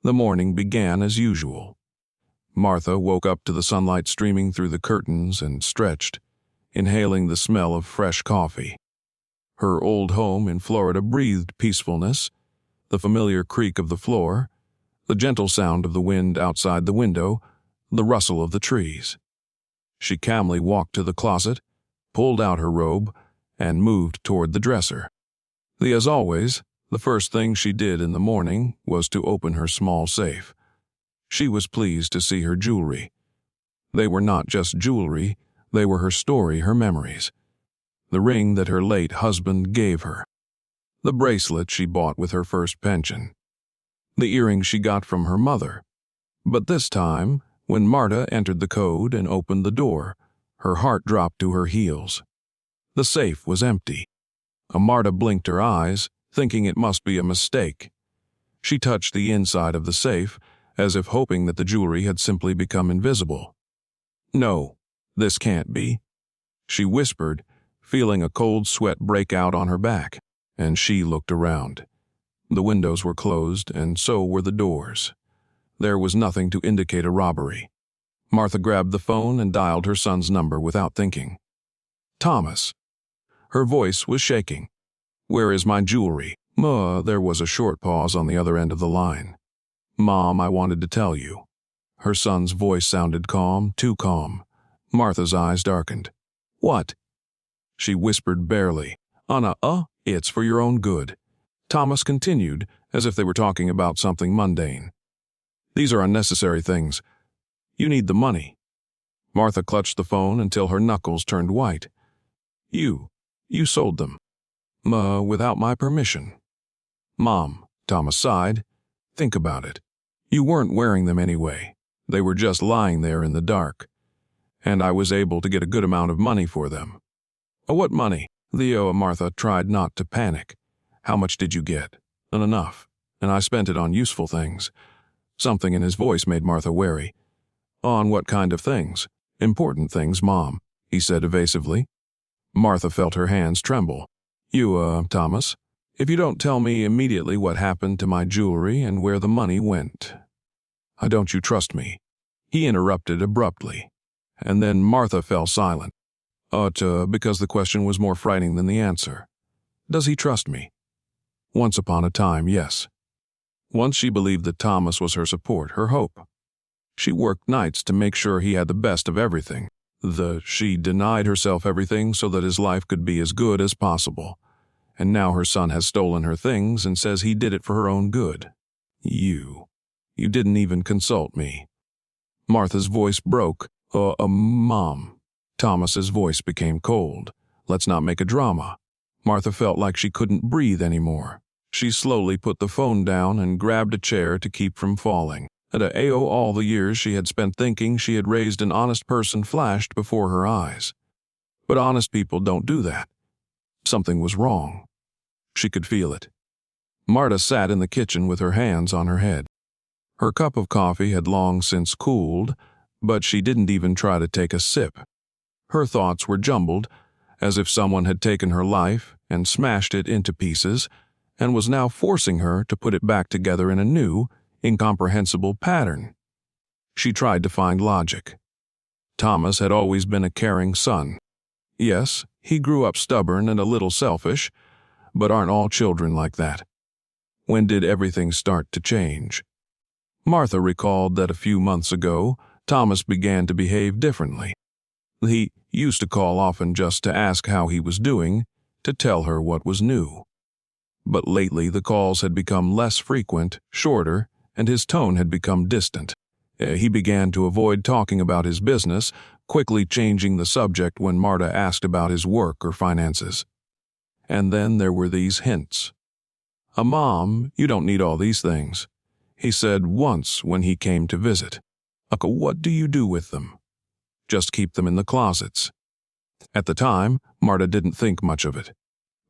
The morning began as usual. Martha woke up to the sunlight streaming through the curtains and stretched, inhaling the smell of fresh coffee. Her old home in Florida breathed peacefulness, the familiar creak of the floor, the gentle sound of the wind outside the window, the rustle of the trees. She calmly walked to the closet, pulled out her robe, and moved toward the dresser. As always, the first thing she did in the morning was to open her small safe. She was pleased to see her jewelry. They were not just jewelry, they were her story, her memories. The ring that her late husband gave her. The bracelet she bought with her first pension. The earrings she got from her mother. But this time, when Marta entered the code and opened the door, her heart dropped to her heels. The safe was empty. Marta blinked her eyes, thinking it must be a mistake. She touched the inside of the safe, as if hoping that the jewelry had simply become invisible. "No, this can't be," she whispered, feeling a cold sweat break out on her back, and she looked around. The windows were closed, and so were the doors. There was nothing to indicate a robbery. Martha grabbed the phone and dialed her son's number without thinking. "Thomas." Her voice was shaking. "Where is my jewelry?" There was a short pause on the other end of the line. "Mom, I wanted to tell you." Her son's voice sounded calm, too calm. Martha's eyes darkened. "What?" She whispered barely. "Anna, it's for your own good." Thomas continued, as if they were talking about something mundane. "These are unnecessary things. You need the money." Martha clutched the phone until her knuckles turned white. You sold them." Without my permission." "Mom," Thomas sighed, "think about it. You weren't wearing them anyway. They were just lying there in the dark. And I was able to get a good amount of money for them." "What money?" Martha tried not to panic. "How much did you get?" "Enough, and I spent it on useful things." Something in his voice made Martha wary. "On what kind of things?" "Important things, Mom," he said evasively. Martha felt her hands tremble. Thomas, if you don't tell me immediately what happened to my jewelry and where the money went." "Don't you trust me?" he interrupted abruptly. And then Martha fell silent. Because the question was more frightening than the answer. Does he trust me? Once upon a time, yes. Once she believed that Thomas was her support, her hope. She worked nights to make sure he had the best of everything. She denied herself everything so that his life could be as good as possible. And now her son has stolen her things and says he did it for her own good. You didn't even consult me." Martha's voice broke. Mom." Thomas's voice became cold. "Let's not make a drama." Martha felt like she couldn't breathe anymore. She slowly put the phone down and grabbed a chair to keep from falling. All the years she had spent thinking she had raised an honest person flashed before her eyes. But honest people don't do that. Something was wrong. She could feel it. Marta sat in the kitchen with her hands on her head. Her cup of coffee had long since cooled, but she didn't even try to take a sip. Her thoughts were jumbled, as if someone had taken her life and smashed it into pieces, and was now forcing her to put it back together in a new, incomprehensible pattern. She tried to find logic. Thomas had always been a caring son. Yes, he grew up stubborn and a little selfish, but aren't all children like that? When did everything start to change? Martha recalled that a few months ago, Thomas began to behave differently. He used to call often just to ask how he was doing, to tell her what was new. But lately the calls had become less frequent, shorter, and his tone had become distant. He began to avoid talking about his business, quickly changing the subject when Marta asked about his work or finances. And then there were these hints. "Mom, you don't need all these things," he said once when he came to visit. "What do you do with them?" "Just keep them in the closets." At the time, Marta didn't think much of it.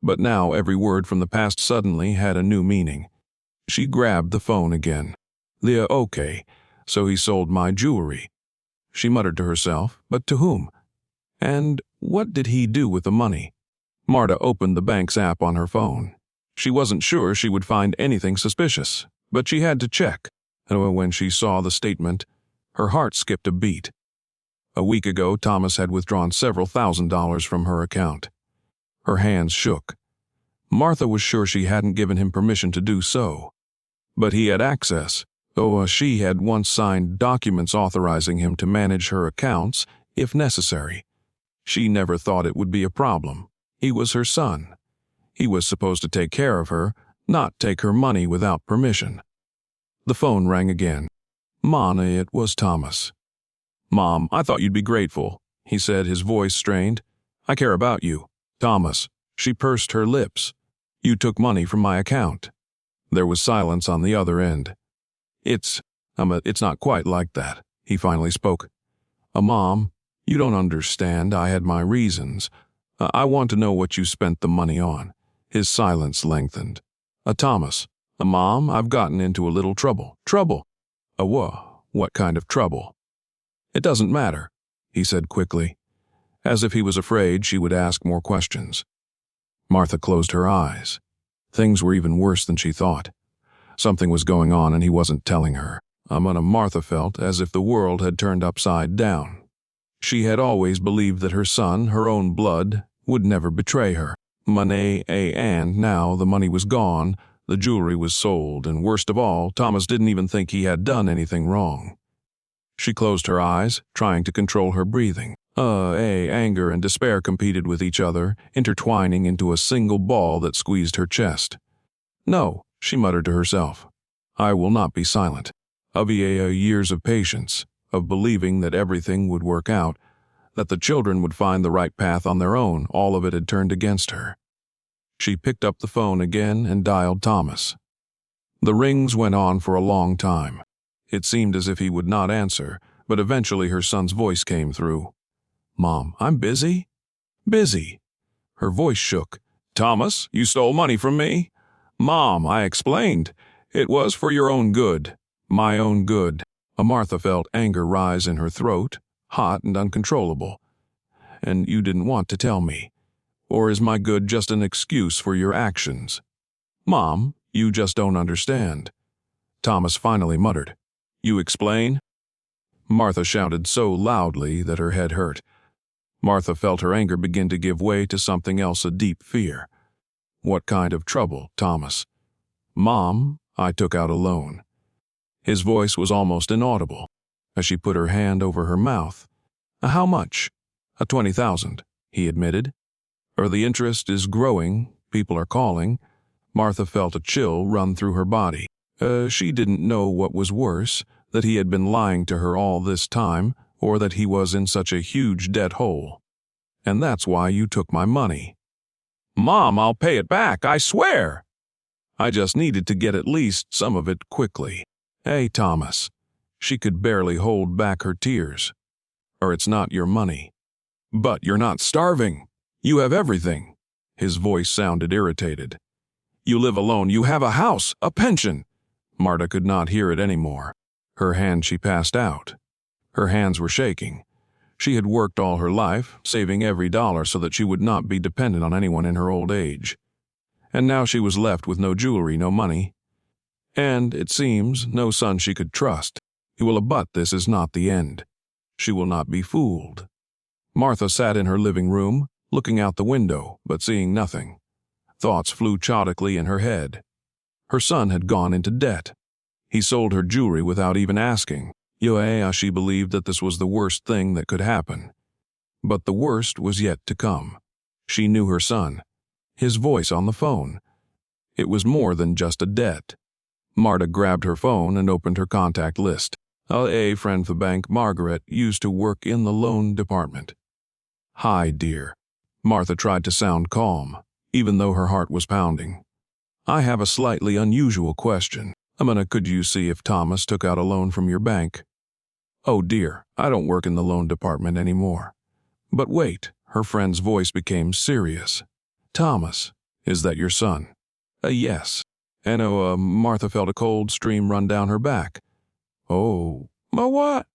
But now every word from the past suddenly had a new meaning. She grabbed the phone again. Okay, so he sold my jewelry." She muttered to herself, but to whom? And what did he do with the money? Marta opened the bank's app on her phone. She wasn't sure she would find anything suspicious, but she had to check. And when she saw the statement, her heart skipped a beat. A week ago, Thomas had withdrawn several $1,000s from her account. Her hands shook. Martha was sure she hadn't given him permission to do so. But he had access, though she had once signed documents authorizing him to manage her accounts if necessary. She never thought it would be a problem. He was her son. He was supposed to take care of her, not take her money without permission. The phone rang again. Mom, it was Thomas. Mom, I thought you'd be grateful, he said, his voice strained. I care about you. Thomas. She pursed her lips. You took money from my account. There was silence on the other end. It's not quite like that, he finally spoke. Mom, you don't understand. I had my reasons. I want to know what you spent the money on. His silence lengthened. Thomas. Mom, I've gotten into a little trouble. Trouble? What kind of trouble? It doesn't matter, he said quickly, as if he was afraid she would ask more questions. Martha closed her eyes. Things were even worse than she thought. Something was going on and he wasn't telling her. Martha felt as if the world had turned upside down. She had always believed that her son, her own blood, would never betray her. And now the money was gone, the jewelry was sold, and worst of all, Thomas didn't even think he had done anything wrong. She closed her eyes, trying to control her breathing. Anger and despair competed with each other, intertwining into a single ball that squeezed her chest. No, she muttered to herself. I will not be silent. Of years of patience, of believing that everything would work out, that the children would find the right path on their own, all of it had turned against her. She picked up the phone again and dialed Thomas. The rings went on for a long time. It seemed as if he would not answer, but eventually her son's voice came through. Mom, I'm busy. Busy. Her voice shook. Thomas, you stole money from me? Mom, I explained. It was for your own good. My own good. Martha felt anger rise in her throat, hot and uncontrollable. And you didn't want to tell me. Or is my good just an excuse for your actions? Mom, you just don't understand. Thomas finally muttered. You explain? Martha shouted so loudly that her head hurt. Martha felt her anger begin to give way to something else, a deep fear. What kind of trouble, Thomas? Mom, I took out a loan. His voice was almost inaudible as she put her hand over her mouth. How much? 20,000, he admitted. The interest is growing, people are calling. Martha felt a chill run through her body. She didn't know what was worse, that he had been lying to her all this time, or that he was in such a huge debt hole. And that's why you took my money. Mom, I'll pay it back, I swear. I just needed to get at least some of it quickly. Hey, Thomas. She could barely hold back her tears. Or it's not your money. But you're not starving. You have everything. His voice sounded irritated. You live alone, you have a house, a pension. Martha could not hear it anymore. She passed out. Her hands were shaking. She had worked all her life, saving every dollar so that she would not be dependent on anyone in her old age. And now she was left with no jewelry, no money. And, it seems, no son she could trust. But this is not the end. She will not be fooled. Martha sat in her living room, looking out the window, but seeing nothing. Thoughts flew chaotically in her head. Her son had gone into debt. He sold her jewelry without even asking. She believed that this was the worst thing that could happen. But the worst was yet to come. She knew her son. His voice on the phone. It was more than just a debt. Martha grabbed her phone and opened her contact list. A friend from the bank, Margaret, used to work in the loan department. Hi, dear. Martha tried to sound calm, even though her heart was pounding. I have a slightly unusual question. Could you see if Thomas took out a loan from your bank? Oh dear, I don't work in the loan department anymore. But wait, her friend's voice became serious. Thomas, is that your son? Yes. And Martha felt a cold stream run down her back. Oh, what?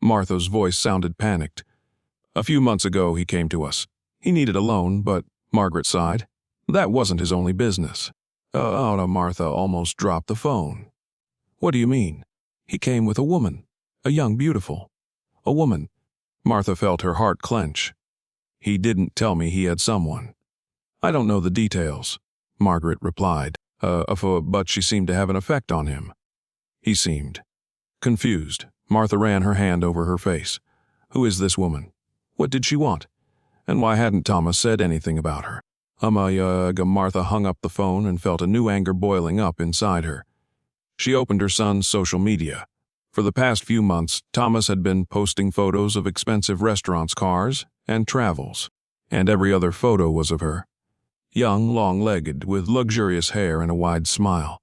Martha's voice sounded panicked. A few months ago he came to us. He needed a loan, but, Margaret sighed, that wasn't his only business. Martha almost dropped the phone. What do you mean? He came with a woman, a young beautiful. A woman. Martha felt her heart clench. He didn't tell me he had someone. I don't know the details, Margaret replied, but she seemed to have an effect on him. He seemed confused. Martha ran her hand over her face. Who is this woman? What did she want? And why hadn't Thomas said anything about her? Martha hung up the phone and felt a new anger boiling up inside her. She opened her son's social media. For the past few months, Thomas had been posting photos of expensive restaurants, cars, and travels. And every other photo was of her. Young, long-legged, with luxurious hair and a wide smile.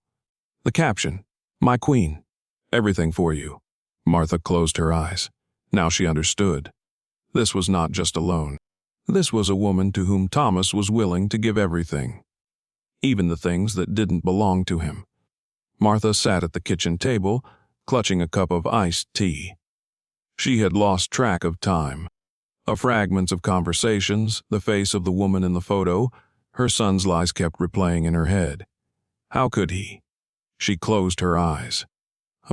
The caption, "My queen. Everything for you." Martha closed her eyes. Now she understood. This was not just a loan. This was a woman to whom Thomas was willing to give everything. Even the things that didn't belong to him. Martha sat at the kitchen table, clutching a cup of iced tea. She had lost track of time. Fragments of conversations, the face of the woman in the photo, her son's lies kept replaying in her head. How could he? She closed her eyes.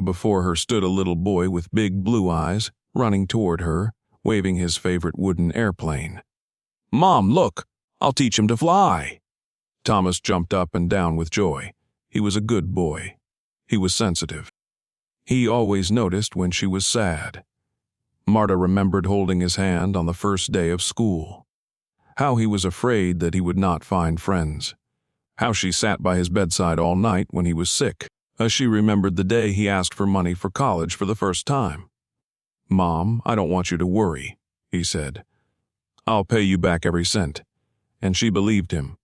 Before her stood a little boy with big blue eyes, running toward her, waving his favorite wooden airplane. "Mom, look! I'll teach him to fly!" Thomas jumped up and down with joy. He was a good boy. He was sensitive. He always noticed when she was sad. Marta remembered holding his hand on the first day of school. How he was afraid that he would not find friends. How she sat by his bedside all night when he was sick. She remembered the day he asked for money for college for the first time. "Mom, I don't want you to worry," he said. "I'll pay you back every cent." And she believed him.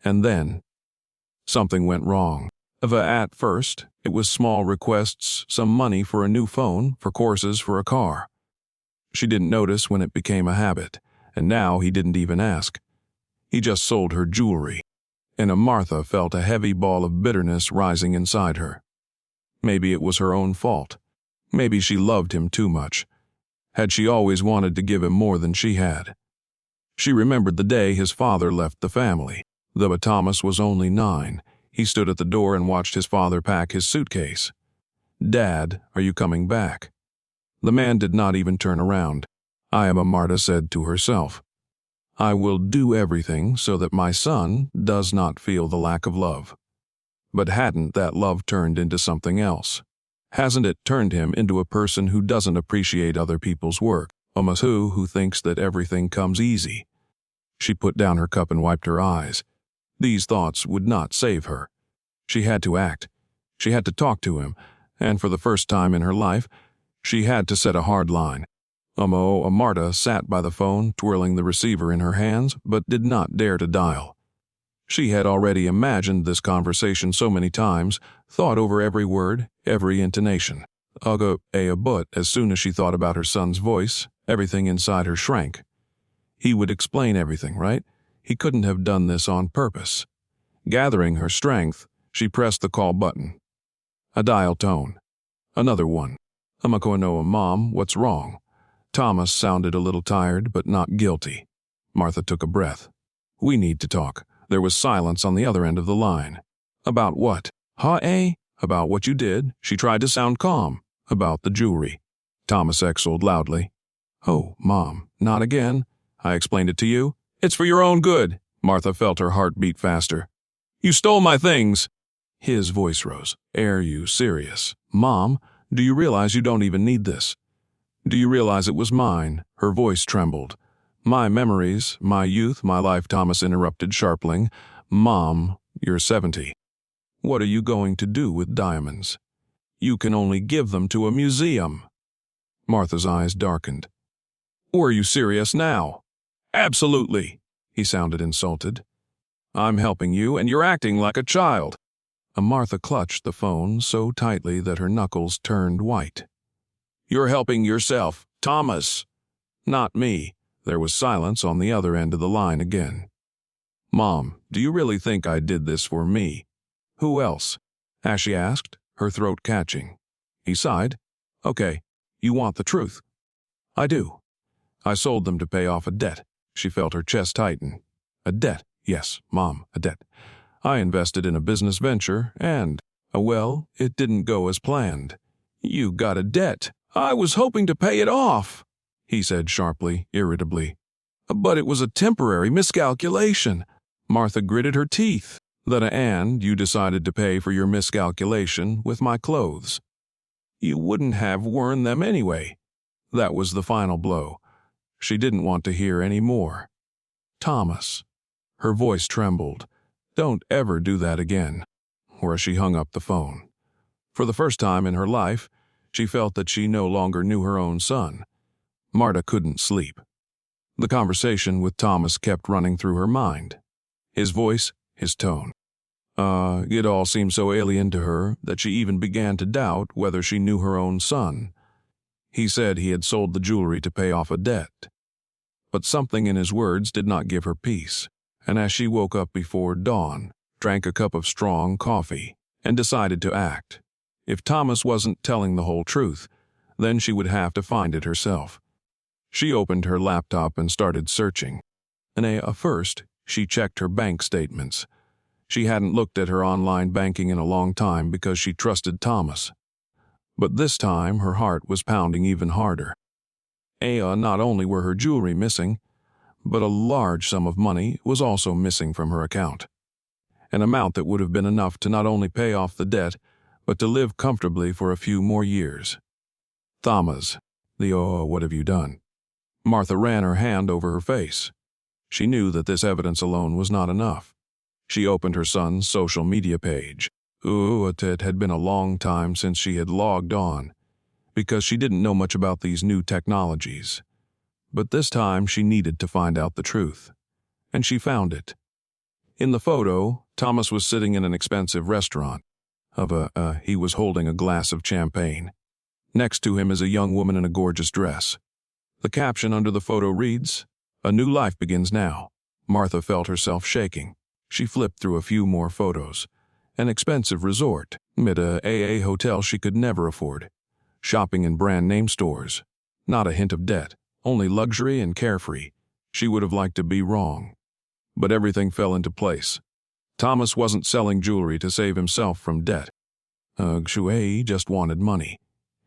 And then, something went wrong. At first, it was small requests, some money for a new phone, for courses, for a car. She didn't notice when it became a habit, and now he didn't even ask. He just sold her jewelry. And Martha felt a heavy ball of bitterness rising inside her. Maybe it was her own fault. Maybe she loved him too much. Had she always wanted to give him more than she had? She remembered the day his father left the family. Though Thomas was only 9, he stood at the door and watched his father pack his suitcase. "Dad, are you coming back?" The man did not even turn around. Martha said to herself. "I will do everything so that my son does not feel the lack of love." But hadn't that love turned into something else? Hasn't it turned him into a person who doesn't appreciate other people's work, almost who thinks that everything comes easy? She put down her cup and wiped her eyes. These thoughts would not save her. She had to act. She had to talk to him, and for the first time in her life, she had to set a hard line. Marta sat by the phone, twirling the receiver in her hands, but did not dare to dial. She had already imagined this conversation so many times, thought over every word, every intonation. But as soon as she thought about her son's voice, everything inside her shrank. He would explain everything, right? He couldn't have done this on purpose. Gathering her strength, she pressed the call button. A dial tone. Another one. "Mom, what's wrong?" Thomas sounded a little tired, but not guilty. Martha took a breath. "We need to talk." There was silence on the other end of the line. "About what?" "About what you did." She tried to sound calm. "About the jewelry." Thomas exhaled loudly. "Oh, Mom, not again. I explained it to you. It's for your own good." Martha felt her heart beat faster. "You stole my things." His voice rose. "Are you serious? Mom, do you realize you don't even need this? Do you realize it was mine?" Her voice trembled. "My memories, my youth, my life," Thomas interrupted, sharply. "Mom, you're 70. What are you going to do with diamonds? You can only give them to a museum." Martha's eyes darkened. "Were you serious now?" "Absolutely." He sounded insulted. "I'm helping you, and you're acting like a child." Martha clutched the phone so tightly that her knuckles turned white. "You're helping yourself, Thomas, not me." There was silence on the other end of the line again. "Mom, do you really think I did this for me?" "Who else?" Ashley asked, her throat catching. He sighed. "Okay, you want the truth." "I do. I sold them to pay off a debt." She felt her chest tighten. "A debt? Yes, Mom, a debt. I invested in a business venture and, it didn't go as planned. You got a debt. I was hoping to pay it off, he said sharply, irritably. But it was a temporary miscalculation. Martha gritted her teeth. And you decided to pay for your miscalculation with my clothes. You wouldn't have worn them anyway. That was the final blow. She didn't want to hear any more. Thomas. Her voice trembled. Don't ever do that again. Where she hung up the phone. For the first time in her life, she felt that she no longer knew her own son. Marta couldn't sleep. The conversation with Thomas kept running through her mind. His voice, his tone. It all seemed so alien to her that she even began to doubt whether she knew her own son. He said he had sold the jewelry to pay off a debt. But something in his words did not give her peace, and as she woke up before dawn, drank a cup of strong coffee, and decided to act. If Thomas wasn't telling the whole truth, then she would have to find it herself. She opened her laptop and started searching. First, she checked her bank statements. She hadn't looked at her online banking in a long time because she trusted Thomas. But this time, her heart was pounding even harder. Not only were her jewelry missing, but a large sum of money was also missing from her account. An amount that would have been enough to not only pay off the debt, but to live comfortably for a few more years. Thomas, what have you done? Martha ran her hand over her face. She knew that this evidence alone was not enough. She opened her son's social media page. It had been a long time since she had logged on, because she didn't know much about these new technologies. But this time she needed to find out the truth. And she found it. In the photo, Thomas was sitting in an expensive restaurant. He was holding a glass of champagne. Next to him is a young woman in a gorgeous dress. The caption under the photo reads, "A new life begins now." Martha felt herself shaking. She flipped through a few more photos. An expensive resort, a hotel she could never afford. Shopping in brand-name stores. Not a hint of debt, only luxury and carefree. She would have liked to be wrong. But everything fell into place. Thomas wasn't selling jewelry to save himself from debt. He just wanted money.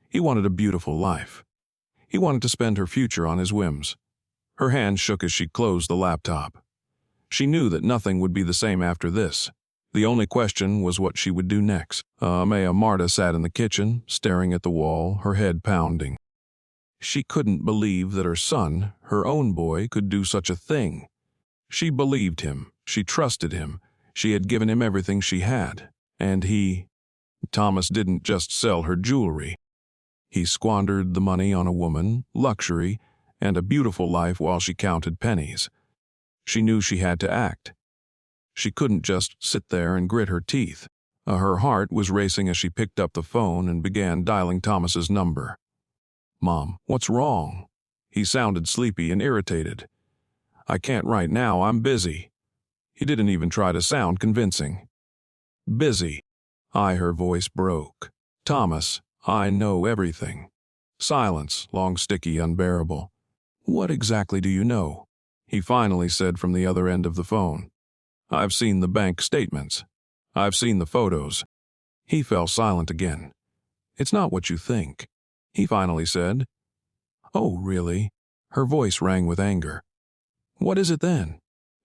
He wanted a beautiful life. He wanted to spend her future on his whims. Her hand shook as she closed the laptop. She knew that nothing would be the same after this. The only question was what she would do next. Marta sat in the kitchen, staring at the wall, her head pounding. She couldn't believe that her son, her own boy, could do such a thing. She believed him. She trusted him. She had given him everything she had. And Thomas didn't just sell her jewelry. He squandered the money on a woman, luxury, and a beautiful life while she counted pennies. She knew she had to act. She couldn't just sit there and grit her teeth. Her heart was racing as she picked up the phone and began dialing Thomas's number. "Mom, what's wrong?" He sounded sleepy and irritated. "I can't right now, I'm busy." He didn't even try to sound convincing. "Busy." Her voice broke. "Thomas, I know everything." Silence, long, sticky, unbearable. "What exactly do you know?" He finally said from the other end of the phone. "I've seen the bank statements. I've seen the photos." He fell silent again. "It's not what you think," he finally said. "Oh, really?" Her voice rang with anger. "What is it then?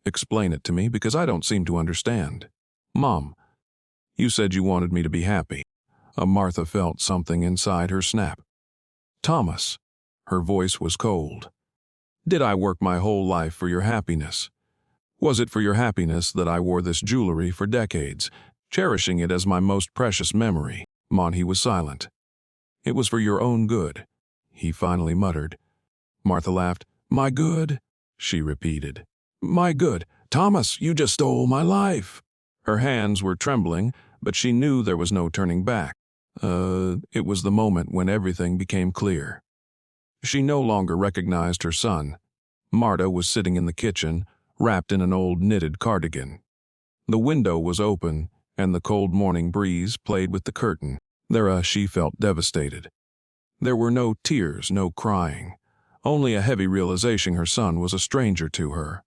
Explain it to me, because I don't seem to understand." "Mom, you said you wanted me to be happy." Martha felt something inside her snap. "Thomas." Her voice was cold. "Did I work my whole life for your happiness? Was it for your happiness that I wore this jewelry for decades, cherishing it as my most precious memory?" He was silent. "It was for your own good," he finally muttered. Martha laughed. "My good?" she repeated. "My good. Thomas, you just stole my life." Her hands were trembling, but she knew there was no turning back. It was the moment when everything became clear. She no longer recognized her son. Marta was sitting in the kitchen, wrapped in an old knitted cardigan. The window was open, and the cold morning breeze played with the curtain. She felt devastated. There were no tears, no crying, only a heavy realization her son was a stranger to her.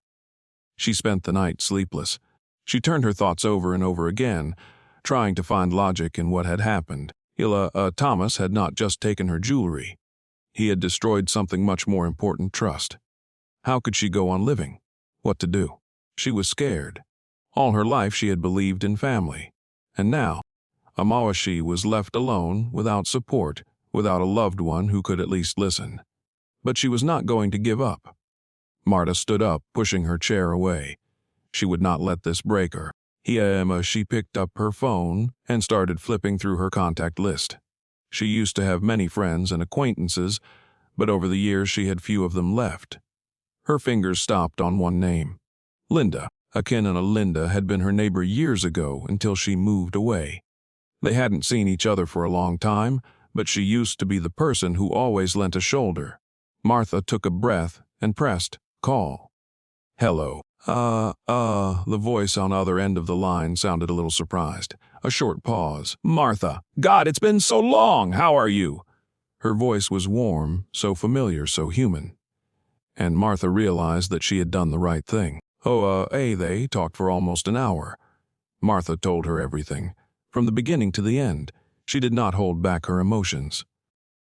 She spent the night sleepless. She turned her thoughts over and over again, trying to find logic in what had happened. Thomas had not just taken her jewelry. He had destroyed something much more important, trust. How could she go on living? What to do? She was scared. All her life she had believed in family. And now, Amawashi was left alone, without support, without a loved one who could at least listen. But she was not going to give up. Marta stood up, pushing her chair away. She would not let this break her. She picked up her phone and started flipping through her contact list. She used to have many friends and acquaintances, but over the years she had few of them left. Her fingers stopped on one name. Linda. Linda had been her neighbor years ago until she moved away. They hadn't seen each other for a long time, but she used to be the person who always lent a shoulder. Martha took a breath and pressed call. Hello. The voice on the other end of the line sounded a little surprised. A short pause. Martha. God, it's been so long. How are you? Her voice was warm, so familiar, so human. And Martha realized that she had done the right thing. They talked for almost an hour. Martha told her everything, from the beginning to the end. She did not hold back her emotions.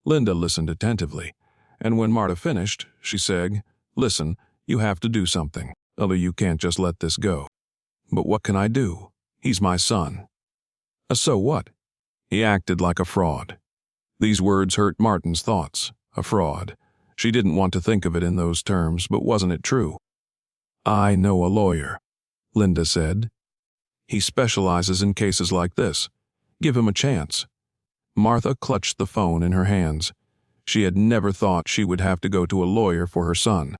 Linda listened attentively, and when Martha finished, she said, Listen, you have to do something. You can't just let this go. But what can I do? He's my son. So what? He acted like a fraud. These words hurt Martin's thoughts. A fraud. She didn't want to think of it in those terms, but wasn't it true? I know a lawyer, Linda said. He specializes in cases like this. Give him a chance. Martha clutched the phone in her hands. She had never thought she would have to go to a lawyer for her son.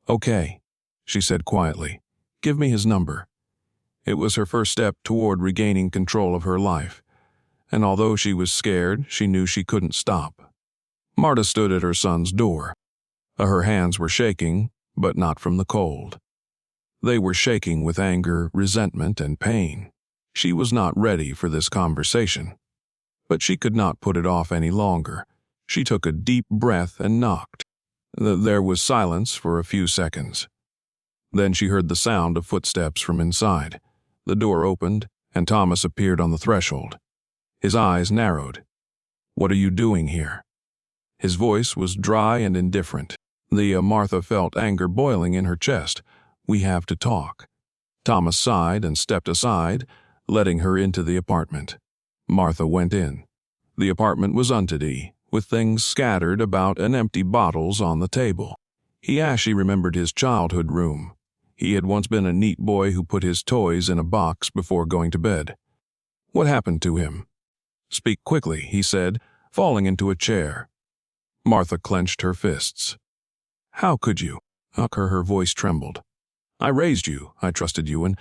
Okay, she said quietly. Give me his number. It was her first step toward regaining control of her life. And although she was scared, she knew she couldn't stop. Marta stood at her son's door. Her hands were shaking, but not from the cold. They were shaking with anger, resentment, and pain. She was not ready for this conversation. But she could not put it off any longer. She took a deep breath and knocked. There was silence for a few seconds. Then she heard the sound of footsteps from inside. The door opened, and Thomas appeared on the threshold. His eyes narrowed. What are you doing here? His voice was dry and indifferent. Martha felt anger boiling in her chest. We have to talk. Thomas sighed and stepped aside, letting her into the apartment. Martha went in. The apartment was empty, with things scattered about and empty bottles on the table. She remembered his childhood room. He had once been a neat boy who put his toys in a box before going to bed. What happened to him? Speak quickly, he said, falling into a chair. Martha clenched her fists. How could you? Her voice trembled. I raised you, I trusted you, and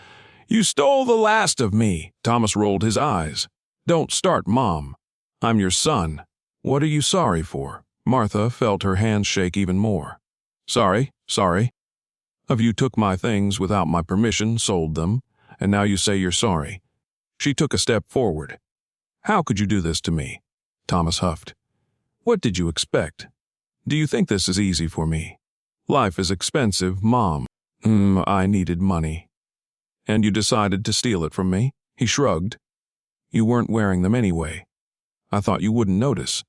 you stole the last of me. Thomas rolled his eyes. Don't start, Mom. I'm your son. What are you sorry for? Martha felt her hands shake even more. Sorry. You took my things without my permission, sold them, and now you say you're sorry. She took a step forward. How could you do this to me? Thomas huffed. What did you expect? Do you think this is easy for me? Life is expensive, Mom. I needed money. And you decided to steal it from me? He shrugged. You weren't wearing them anyway. I thought you wouldn't notice.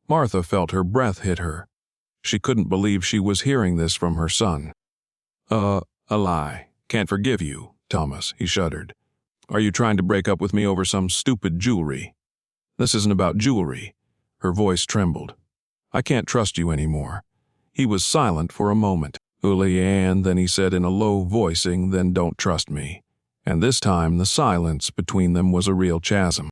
Martha felt her breath hit her. She couldn't believe she was hearing this from her son. A lie. Can't forgive you, Thomas, he shuddered. Are you trying to break up with me over some stupid jewelry? This isn't about jewelry. Her voice trembled. I can't trust you anymore. He was silent for a moment. And then he said in a low voicing, then don't trust me. And this time the silence between them was a real chasm.